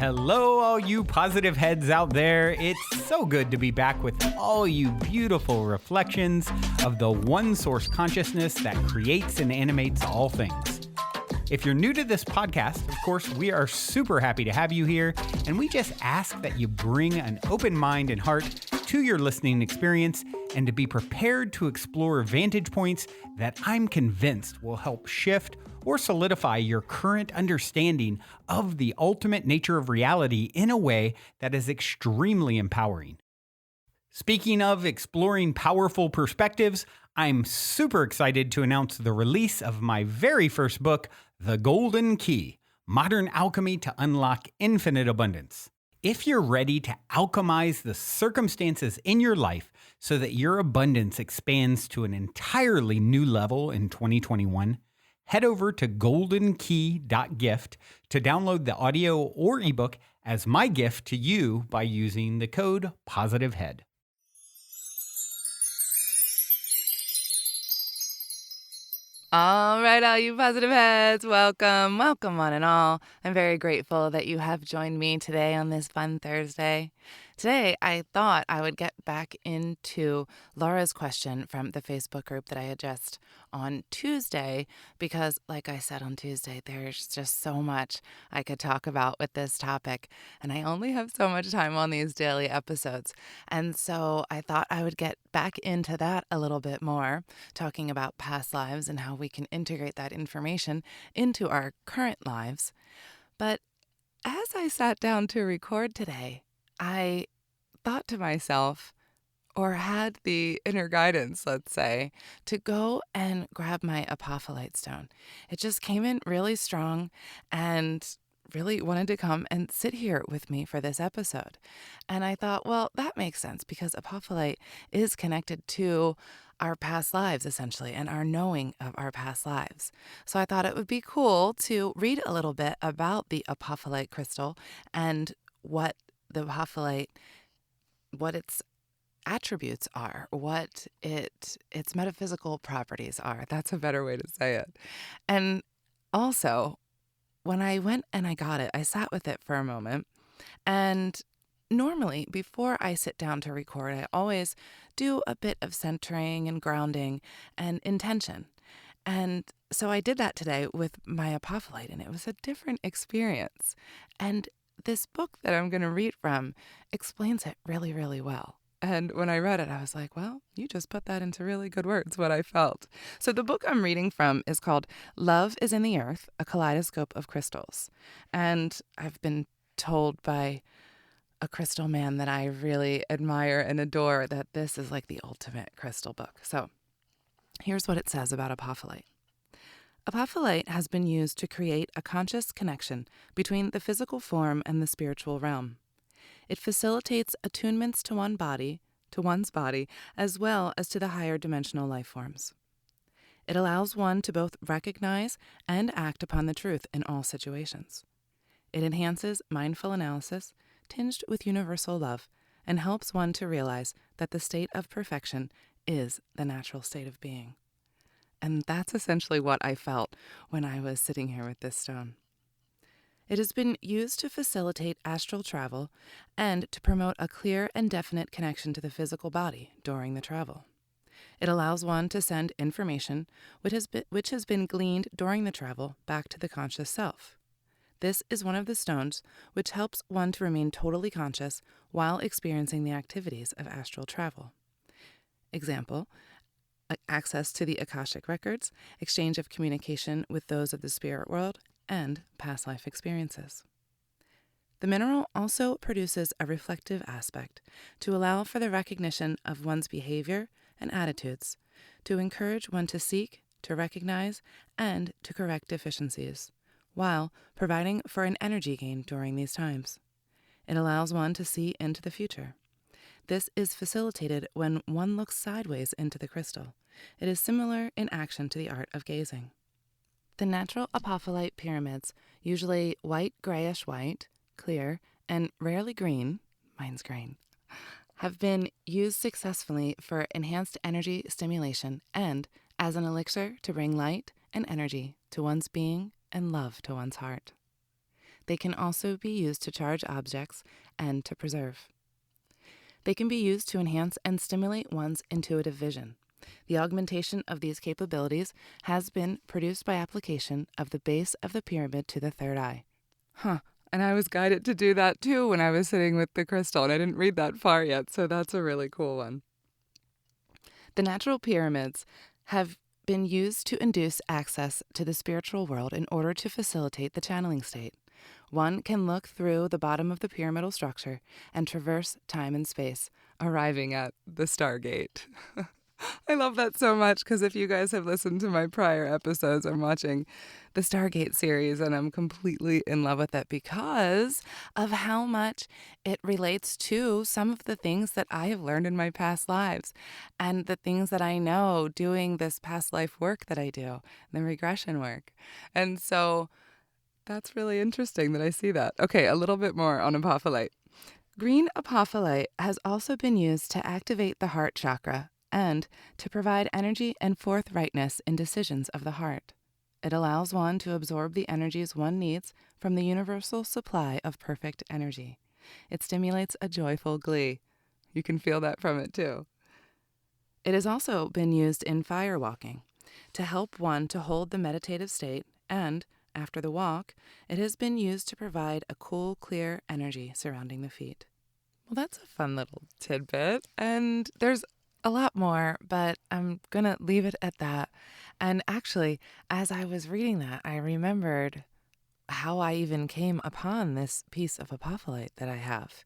hello, all you positive heads out there. It's so good to be back with all you beautiful reflections of the one source consciousness that creates and animates all things. If you're new to this podcast, of course, we are super happy to have you here, and we just ask that you bring an open mind and heart to your listening experience and to be prepared to explore vantage points that I'm convinced will help shift or solidify your current understanding of the ultimate nature of reality in a way that is extremely empowering. Speaking of exploring powerful perspectives, I'm super excited to announce the release of my very first book, The Golden Key: Modern Alchemy to Unlock Infinite Abundance. If you're ready to alchemize the circumstances in your life so that your abundance expands to an entirely new level in 2021, head over to goldenkey.gift to download the audio or ebook as my gift to you by using the code POSITIVEHEAD. All right, all you positive heads, welcome one and all. I'm very grateful that you have joined me today on this fun Thursday. Today, I thought I would get back into Laura's question from the Facebook group that I addressed on Tuesday because, like I said on Tuesday, there's just so much I could talk about with this topic, and I only have so much time on these daily episodes. And so I thought I would get back into that a little bit more, talking about past lives and how we can integrate that information into our current lives. But as I sat down to record today, I thought to myself, or had the inner guidance, let's say, to go and grab my apophyllite stone. It just came in really strong and really wanted to come and sit here with me for this episode. And I thought, well, that makes sense because apophyllite is connected to our past lives, essentially, and our knowing of our past lives. So I thought it would be cool to read a little bit about the apophyllite crystal and what the apophyllite, what its attributes are, what its metaphysical properties are. That's a better way to say it. And also, when I went and I got it, I sat with it for a moment. And normally, before I sit down to record, I always do a bit of centering and grounding and intention. And so I did that today with my apophyllite, and it was a different experience. And this book that I'm going to read from explains it really, really well. And when I read it, I was like, well, you just put that into really good words, what I felt. So the book I'm reading from is called Love is in the Earth, a Kaleidoscope of Crystals. And I've been told by a crystal man that I really admire and adore that this is like the ultimate crystal book. So here's what it says about apophyllite. Apophyllite has been used to create a conscious connection between the physical form and the spiritual realm. It facilitates attunements to one's body, as well as to the higher dimensional life forms. It allows one to both recognize and act upon the truth in all situations. It enhances mindful analysis, tinged with universal love, and helps one to realize that the state of perfection is the natural state of being. And that's essentially what I felt when I was sitting here with this stone. It has been used to facilitate astral travel and to promote a clear and definite connection to the physical body during the travel. It allows one to send information which has been gleaned during the travel back to the conscious self. This is one of the stones which helps one to remain totally conscious while experiencing the activities of astral travel. Example, access to the Akashic records, exchange of communication with those of the spirit world, and past life experiences. The mineral also produces a reflective aspect to allow for the recognition of one's behavior and attitudes, to encourage one to seek, to recognize, and to correct deficiencies, while providing for an energy gain during these times. It allows one to see into the future. This is facilitated when one looks sideways into the crystal. It is similar in action to the art of gazing. The natural apophyllite pyramids, usually white-grayish-white, clear, and rarely green, mine's green, have been used successfully for enhanced energy stimulation and as an elixir to bring light and energy to one's being and love to one's heart. They can also be used to charge objects and to preserve. They can be used to enhance and stimulate one's intuitive vision. The augmentation of these capabilities has been produced by application of the base of the pyramid to the third eye. And I was guided to do that too when I was sitting with the crystal, and I didn't read that far yet, so that's a really cool one. The natural pyramids have been used to induce access to the spiritual world in order to facilitate the channeling state. One can look through the bottom of the pyramidal structure and traverse time and space, arriving at the Stargate. I love that so much because if you guys have listened to my prior episodes, I'm watching the Stargate series and I'm completely in love with it because of how much it relates to some of the things that I have learned in my past lives and the things that I know doing this past life work that I do, the regression work. And so that's really interesting that I see that. Okay, a little bit more on apophyllite. Green apophyllite has also been used to activate the heart chakra and to provide energy and forthrightness in decisions of the heart. It allows one to absorb the energies one needs from the universal supply of perfect energy. It stimulates a joyful glee. You can feel that from it too. It has also been used in fire walking to help one to hold the meditative state, and after the walk, it has been used to provide a cool, clear energy surrounding the feet. Well, that's a fun little tidbit, and there's a lot more, but I'm going to leave it at that. And actually, as I was reading that, I remembered how I even came upon this piece of apophyllite that I have.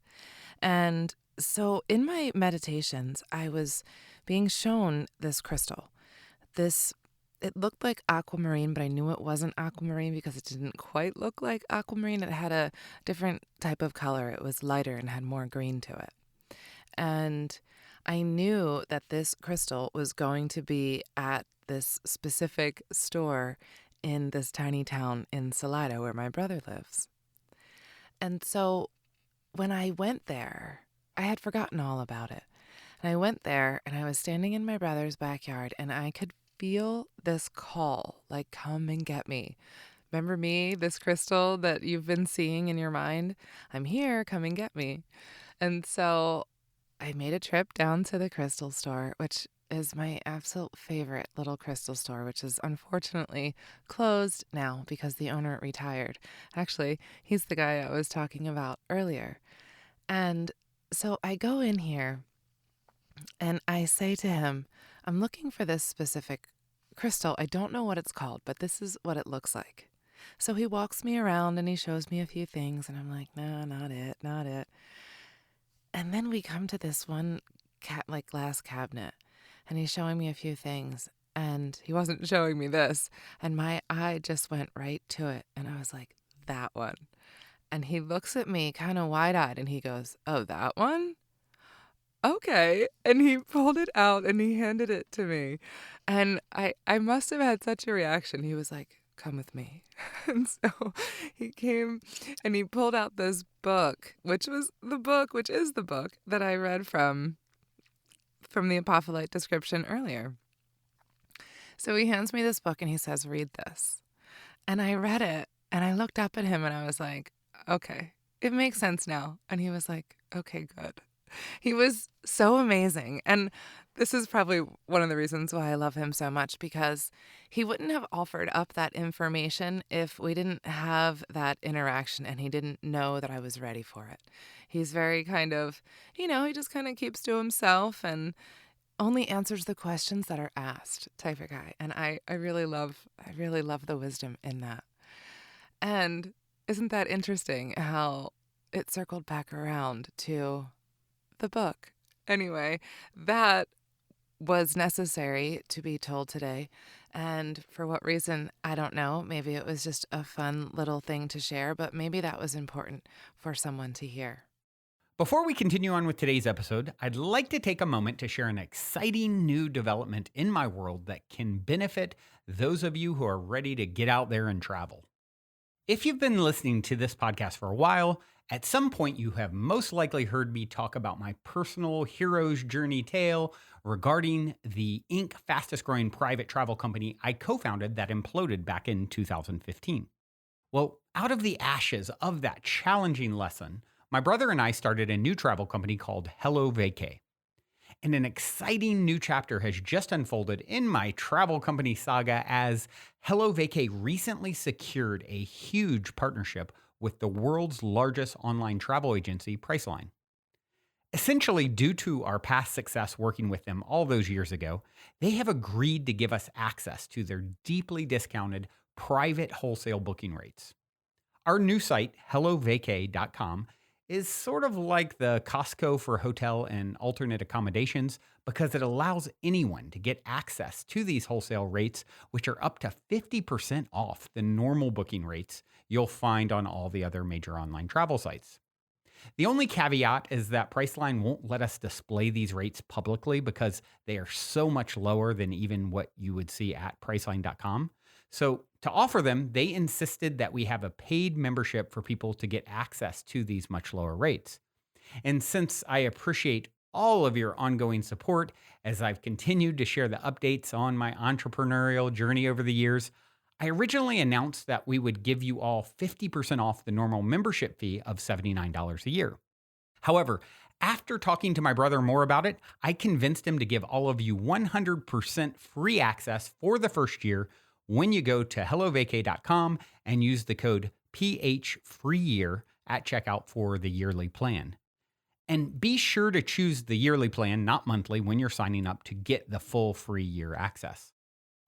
And so in my meditations, I was being shown this crystal. It looked like aquamarine, but I knew it wasn't aquamarine because it didn't quite look like aquamarine. It had a different type of color. It was lighter and had more green to it. And I knew that this crystal was going to be at this specific store in this tiny town in Salida where my brother lives. And so when I went there, I had forgotten all about it. And I went there and I was standing in my brother's backyard and I could feel this call, like, come and get me. Remember me, this crystal that you've been seeing in your mind? I'm here, come and get me. And so I made a trip down to the crystal store, which is my absolute favorite little crystal store, which is unfortunately closed now because the owner retired. Actually, he's the guy I was talking about earlier. And so I go in here and I say to him, I'm looking for this specific crystal. I don't know what it's called, but this is what it looks like. So he walks me around and he shows me a few things and I'm like, no, not it. And then we come to this one glass cabinet and he's showing me a few things and he wasn't showing me this. And my eye just went right to it. And I was like, that one. And he looks at me kind of wide-eyed and he goes, oh, that one? Okay. And he pulled it out and he handed it to me. And I must have had such a reaction. He was like, come with me. And so he came and he pulled out this book, which is the book that I read from the apophyllite description earlier. So he hands me this book and he says, read this. And I read it and I looked up at him and I was like, okay, it makes sense now. And he was like, okay, good. He was so amazing. And this is probably one of the reasons why I love him so much, because he wouldn't have offered up that information if we didn't have that interaction and he didn't know that I was ready for it. He's very kind of, he just kind of keeps to himself and only answers the questions that are asked type of guy. And I really love the wisdom in that. And isn't that interesting how it circled back around to the book? Anyway, that was necessary to be told today. And for what reason, I don't know. Maybe it was just a fun little thing to share, but maybe that was important for someone to hear. Before we continue on with today's episode, I'd like to take a moment to share an exciting new development in my world that can benefit those of you who are ready to get out there and travel. If you've been listening to this podcast for a while, at some point you have most likely heard me talk about my personal hero's journey tale regarding the Inc. fastest growing private travel company I co-founded that imploded back in 2015. Well, out of the ashes of that challenging lesson, my brother and I started a new travel company called Hello Vacay. And an exciting new chapter has just unfolded in my travel company saga as Hello Vacay recently secured a huge partnership with the world's largest online travel agency, Priceline. Essentially, due to our past success working with them all those years ago, they have agreed to give us access to their deeply discounted private wholesale booking rates. Our new site, hellovacay.com, is sort of like the Costco for hotel and alternate accommodations because it allows anyone to get access to these wholesale rates, which are up to 50% off the normal booking rates you'll find on all the other major online travel sites. The only caveat is that Priceline won't let us display these rates publicly because they are so much lower than even what you would see at Priceline.com. So, to offer them, they insisted that we have a paid membership for people to get access to these much lower rates. And since I appreciate all of your ongoing support as I've continued to share the updates on my entrepreneurial journey over the years, I originally announced that we would give you all 50% off the normal membership fee of $79 a year. However, after talking to my brother more about it, I convinced him to give all of you 100% free access for the first year when you go to hellovacay.com and use the code PHFreeYear at checkout for the yearly plan. And be sure to choose the yearly plan, not monthly, when you're signing up to get the full free year access.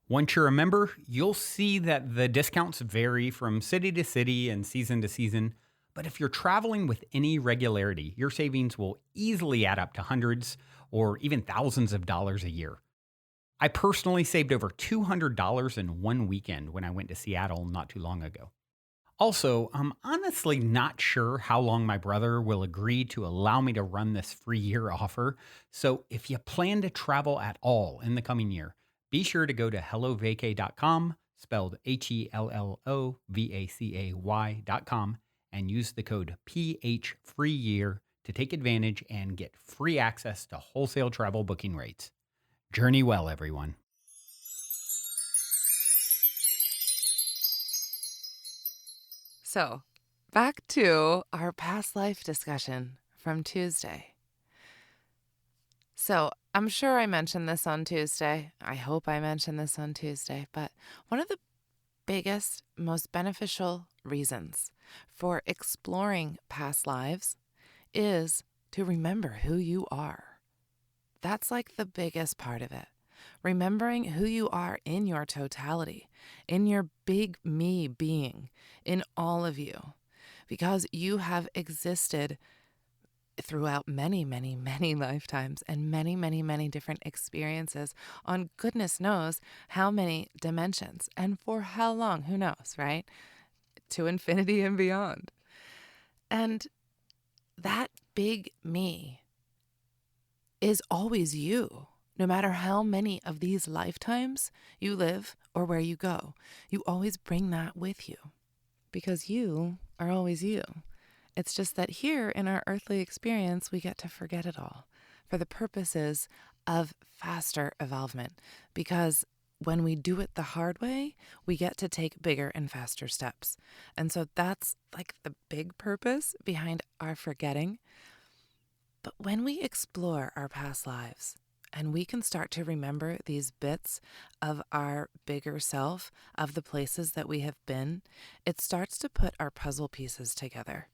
Once you're a member, you'll see that the discounts vary from city to city and season to season. But if you're traveling with any regularity, your savings will easily add up to hundreds or even thousands of dollars a year. I personally saved over $200 in one weekend when I went to Seattle not too long ago. Also, I'm honestly not sure how long my brother will agree to allow me to run this free year offer. So if you plan to travel at all in the coming year, be sure to go to hellovacay.com, spelled HELLOVACAY.com, and use the code PHFreeYear to take advantage and get free access to wholesale travel booking rates. Journey well, everyone. So, back to our past life discussion from Tuesday. So, I'm sure I mentioned this on Tuesday. I hope I mentioned this on Tuesday. But one of the biggest, most beneficial reasons for exploring past lives is to remember who you are. That's like the biggest part of it. Remembering who you are in your totality, in your big me being, in all of you, because you have existed throughout many, many, many lifetimes and many, many, many different experiences on goodness knows how many dimensions and for how long, who knows, right? To infinity and beyond. And that big me is always you. No matter how many of these lifetimes you live or where you go, you always bring that with you because you are always you. It's just that here in our earthly experience, we get to forget it all for the purposes of faster evolvement, because when we do it the hard way, we get to take bigger and faster steps. And so that's like the big purpose behind our forgetting. But when we explore our past lives, and we can start to remember these bits of our bigger self, of the places that we have been, it starts to put our puzzle pieces together.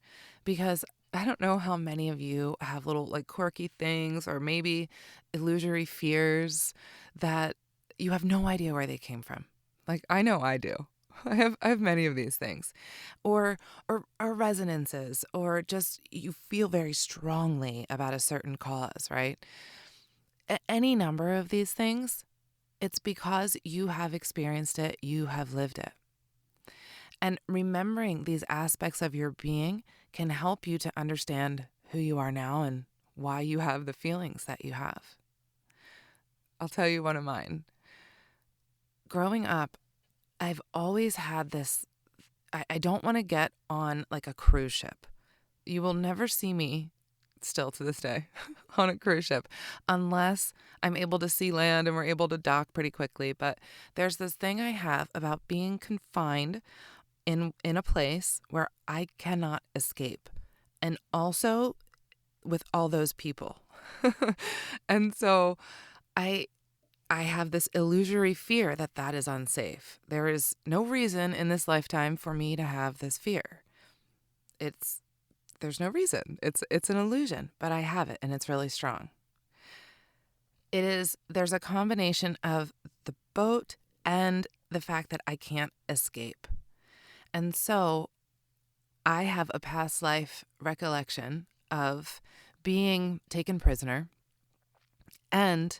Because I don't know how many of you have little like quirky things or maybe illusory fears that you have no idea where they came from. Like I know I do. I have many of these things, or resonances, or just you feel very strongly about a certain cause, right? Any number of these things, it's because you have experienced it, you have lived it. And remembering these aspects of your being can help you to understand who you are now and why you have the feelings that you have. I'll tell you one of mine. Growing up, I've always had this, I don't want to get on like a cruise ship. You will never see me, still to this day, on a cruise ship unless I'm able to see land and we're able to dock pretty quickly. But there's this thing I have about being confined in a place where I cannot escape, and also with all those people. And so I I have this illusory fear that that is unsafe. There is no reason in this lifetime for me to have this fear. There's no reason. It's an illusion, but I have it and it's really strong. There's a combination of the boat and the fact that I can't escape. And so I have a past life recollection of being taken prisoner and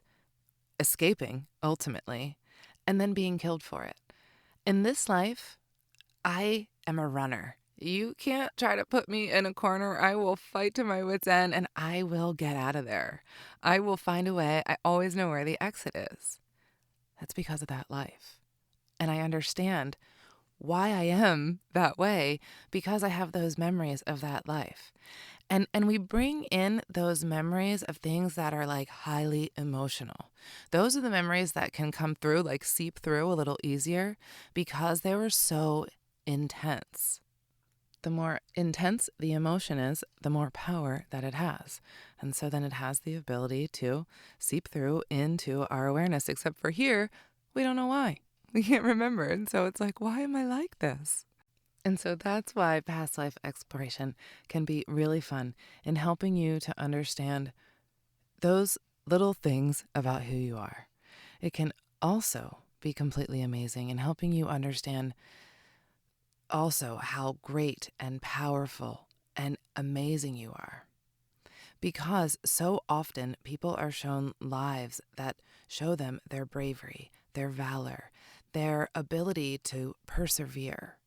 escaping ultimately, and then being killed for it. In this life, I am a runner. You can't try to put me in a corner. I will fight to my wit's end and I will get out of there. I will find a way. I always know where the exit is. That's because of that life. And I understand why I am that way because I have those memories of that life. And we bring in those memories of things that are like highly emotional. Those are the memories that can come through, like seep through a little easier because they were so intense. The more intense the emotion is, the more power that it has. And so then it has the ability to seep through into our awareness, except for here, we don't know why. We can't remember. And so it's like, why am I like this? And so that's why past life exploration can be really fun in helping you to understand those little things about who you are. It can also be completely amazing in helping you understand also how great and powerful and amazing you are. Because so often people are shown lives that show them their bravery, their valor, their ability to persevere.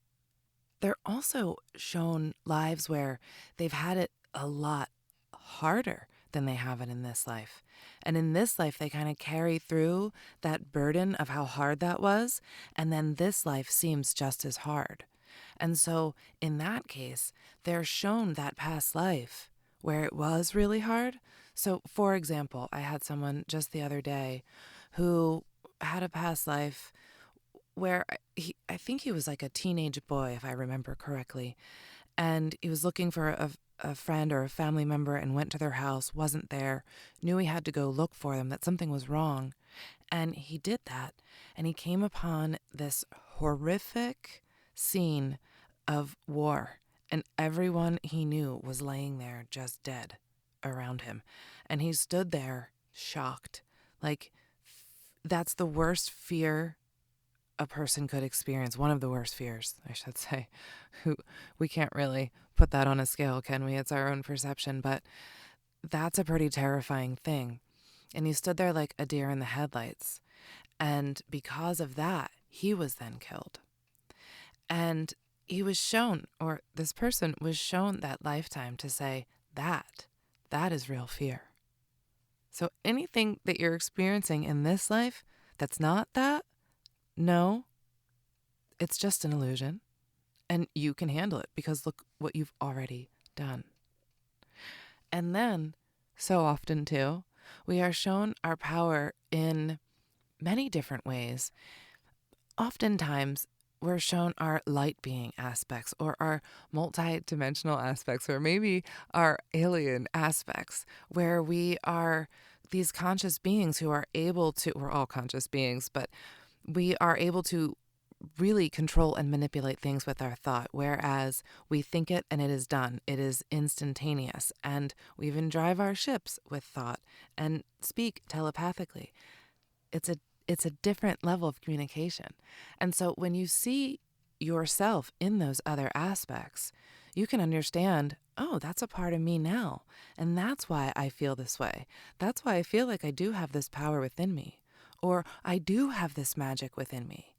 They're also shown lives where they've had it a lot harder than they have it in this life. And in this life, they kind of carry through that burden of how hard that was. And then this life seems just as hard. And so in that case, they're shown that past life where it was really hard. So for example, I had someone just the other day who had a past life where I think he was like a teenage boy, if I remember correctly. And he was looking for a friend or a family member and went to their house, wasn't there, knew he had to go look for them, that something was wrong. And he did that. And he came upon this horrific scene of war. And everyone he knew was laying there just dead around him. And he stood there shocked. Like, that's the worst fear a person could experience, one of the worst fears, I should say. We can't really put that on a scale, can we? It's our own perception, but that's a pretty terrifying thing. And he stood there like a deer in the headlights. And because of that, he was then killed. And he was shown, or this person was shown that lifetime to say, that is real fear. So anything that you're experiencing in this life that's not that, no, it's just an illusion, and you can handle it because look what you've already done. And then, so often too, we are shown our power in many different ways. Oftentimes, we're shown our light being aspects or our multi-dimensional aspects or maybe our alien aspects where we are these conscious beings who are able to, we're all conscious beings, but we are able to really control and manipulate things with our thought, whereas we think it and it is done. It is instantaneous. And we even drive our ships with thought and speak telepathically. It's a different level of communication. And so when you see yourself in those other aspects, you can understand, oh, that's a part of me now. And that's why I feel this way. That's why I feel like I do have this power within me. Or I do have this magic within me.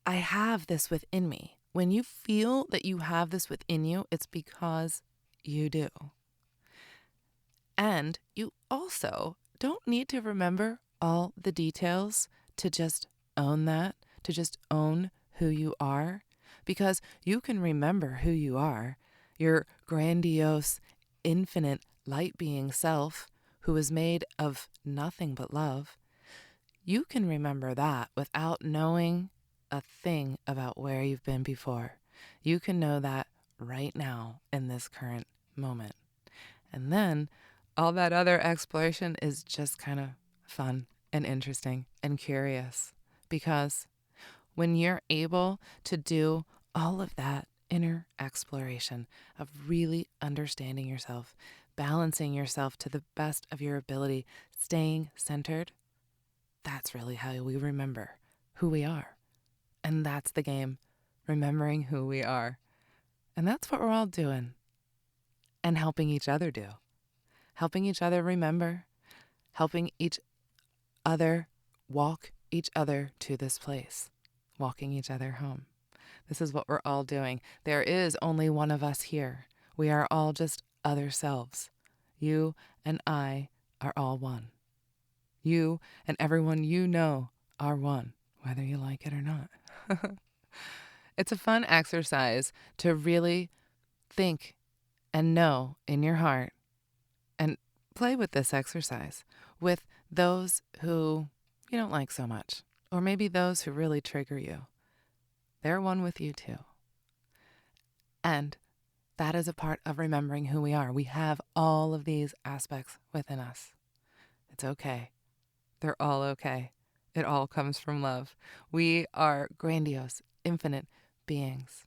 I have this within me. When you feel that you have this within you, it's because you do. And you also don't need to remember all the details to just own that, to just own who you are, because you can remember who you are, your grandiose, infinite light being self who is made of nothing but love. You can remember that without knowing a thing about where you've been before. You can know that right now in this current moment. And then all that other exploration is just kind of fun and interesting and curious, because when you're able to do all of that inner exploration of really understanding yourself, balancing yourself to the best of your ability, staying centered, that's really how we remember who we are. And that's the game, remembering who we are. And that's what we're all doing and helping each other do. Helping each other remember, helping each other walk each other to this place, walking each other home. This is what we're all doing. There is only one of us here. We are all just other selves. You and I are all one. You and everyone you know are one, whether you like it or not. It's a fun exercise to really think and know in your heart, and play with this exercise with those who you don't like so much, or maybe those who really trigger you. They're one with you too. And that is a part of remembering who we are. We have all of these aspects within us. It's okay. They're all okay. It all comes from love. We are grandiose, infinite beings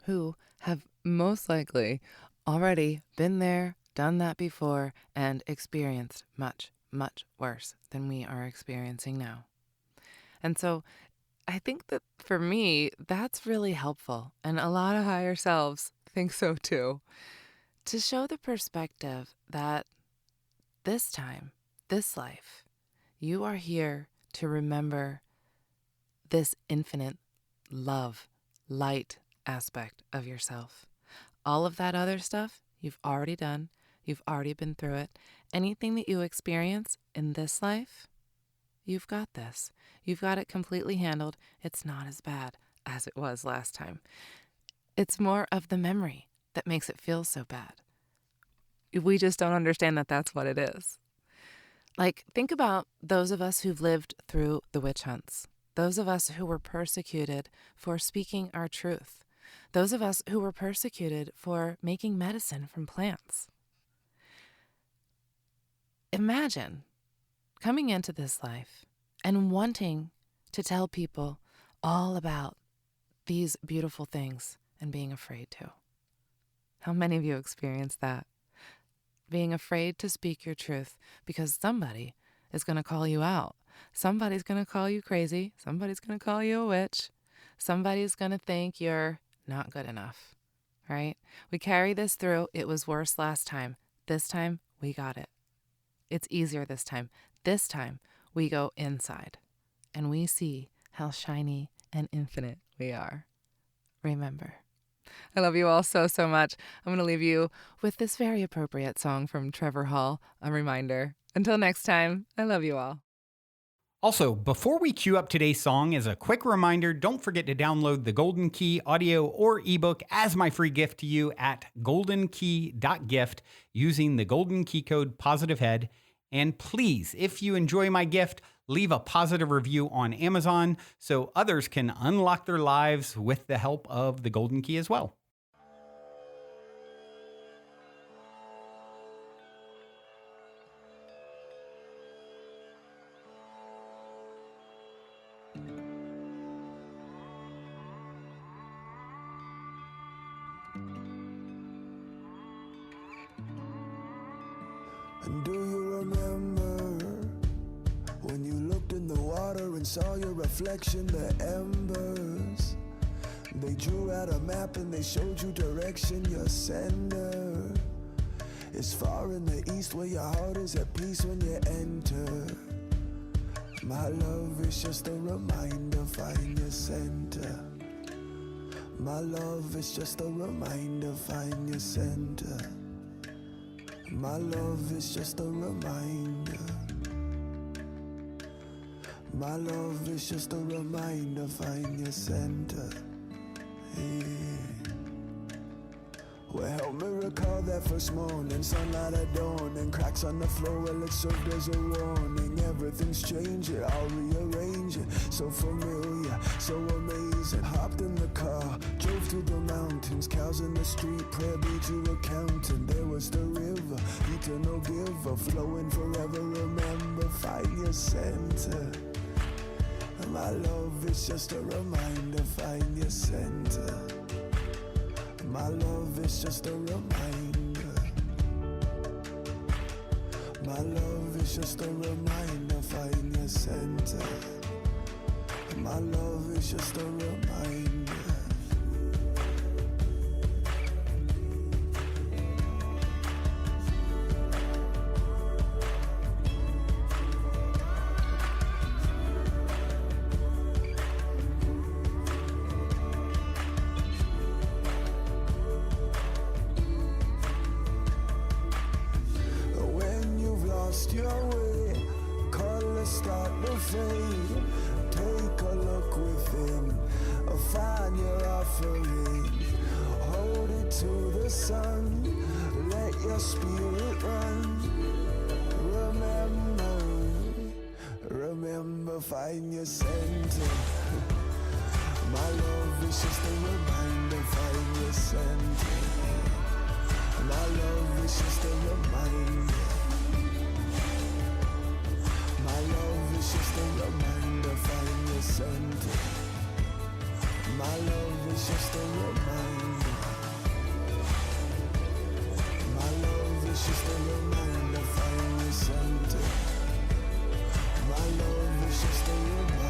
who have most likely already been there, done that before, and experienced much, much worse than we are experiencing now. And so I think that for me, that's really helpful. And a lot of higher selves think so too. To show the perspective that this time, this life, you are here to remember this infinite love, light aspect of yourself. All of that other stuff you've already done. You've already been through it. Anything that you experience in this life, you've got this. You've got it completely handled. It's not as bad as it was last time. It's more of the memory that makes it feel so bad. We just don't understand that that's what it is. Like, think about those of us who've lived through the witch hunts. Those of us who were persecuted for speaking our truth. Those of us who were persecuted for making medicine from plants. Imagine coming into this life and wanting to tell people all about these beautiful things and being afraid to. How many of you experience that? Being afraid to speak your truth because somebody is going to call you out. Somebody's going to call you crazy. Somebody's going to call you a witch. Somebody's going to think you're not good enough, right? We carry this through. It was worse last time. This time, we got it. It's easier this time. This time, we go inside and we see how shiny and infinite we are. Remember. I love you all so, so much. I'm going to leave you with this very appropriate song from Trevor Hall, a reminder. Until next time, I love you all. Also, before we cue up today's song, as a quick reminder, don't forget to download the Golden Key audio or ebook as my free gift to you at goldenkey.gift using the Golden Key code POSITIVEHEAD. And please, if you enjoy my gift, leave a positive review on Amazon so others can unlock their lives with the help of the Golden Key as well. And do you remember when you looked in the water and saw your reflection, the embers? They drew out a map and they showed you direction. Your sender is far in the east where your heart is at peace when you enter. My love is just a reminder, find your center. My love is just a reminder, find your center. My love is just a reminder. My love is just a reminder, find your center. Yeah. Well, help me recall that first morning, sunlight at dawn, and cracks on the floor, well, it served as a warning. Everything's changing, I'll rearrange it. So familiar, so amazing. Hopped in the car, drove through the mountains, cows in the street, prayer beat to accountant. There was the river, eternal giver, flowing forever. Remember, find your center. My love is just a reminder, find your center. My love is just a reminder. My love is just a reminder, find your center. My love is just a reminder. Your way, colors start to fade. Take a look within, find your offering. Hold it to the sun, let your spirit run. Remember, find your center. My love is just a reminder, find your center. My love is just a reminder. My love is just a reminder, find your center. My love is just a reminder. My love is just a reminder, find your center. My love is just a reminder.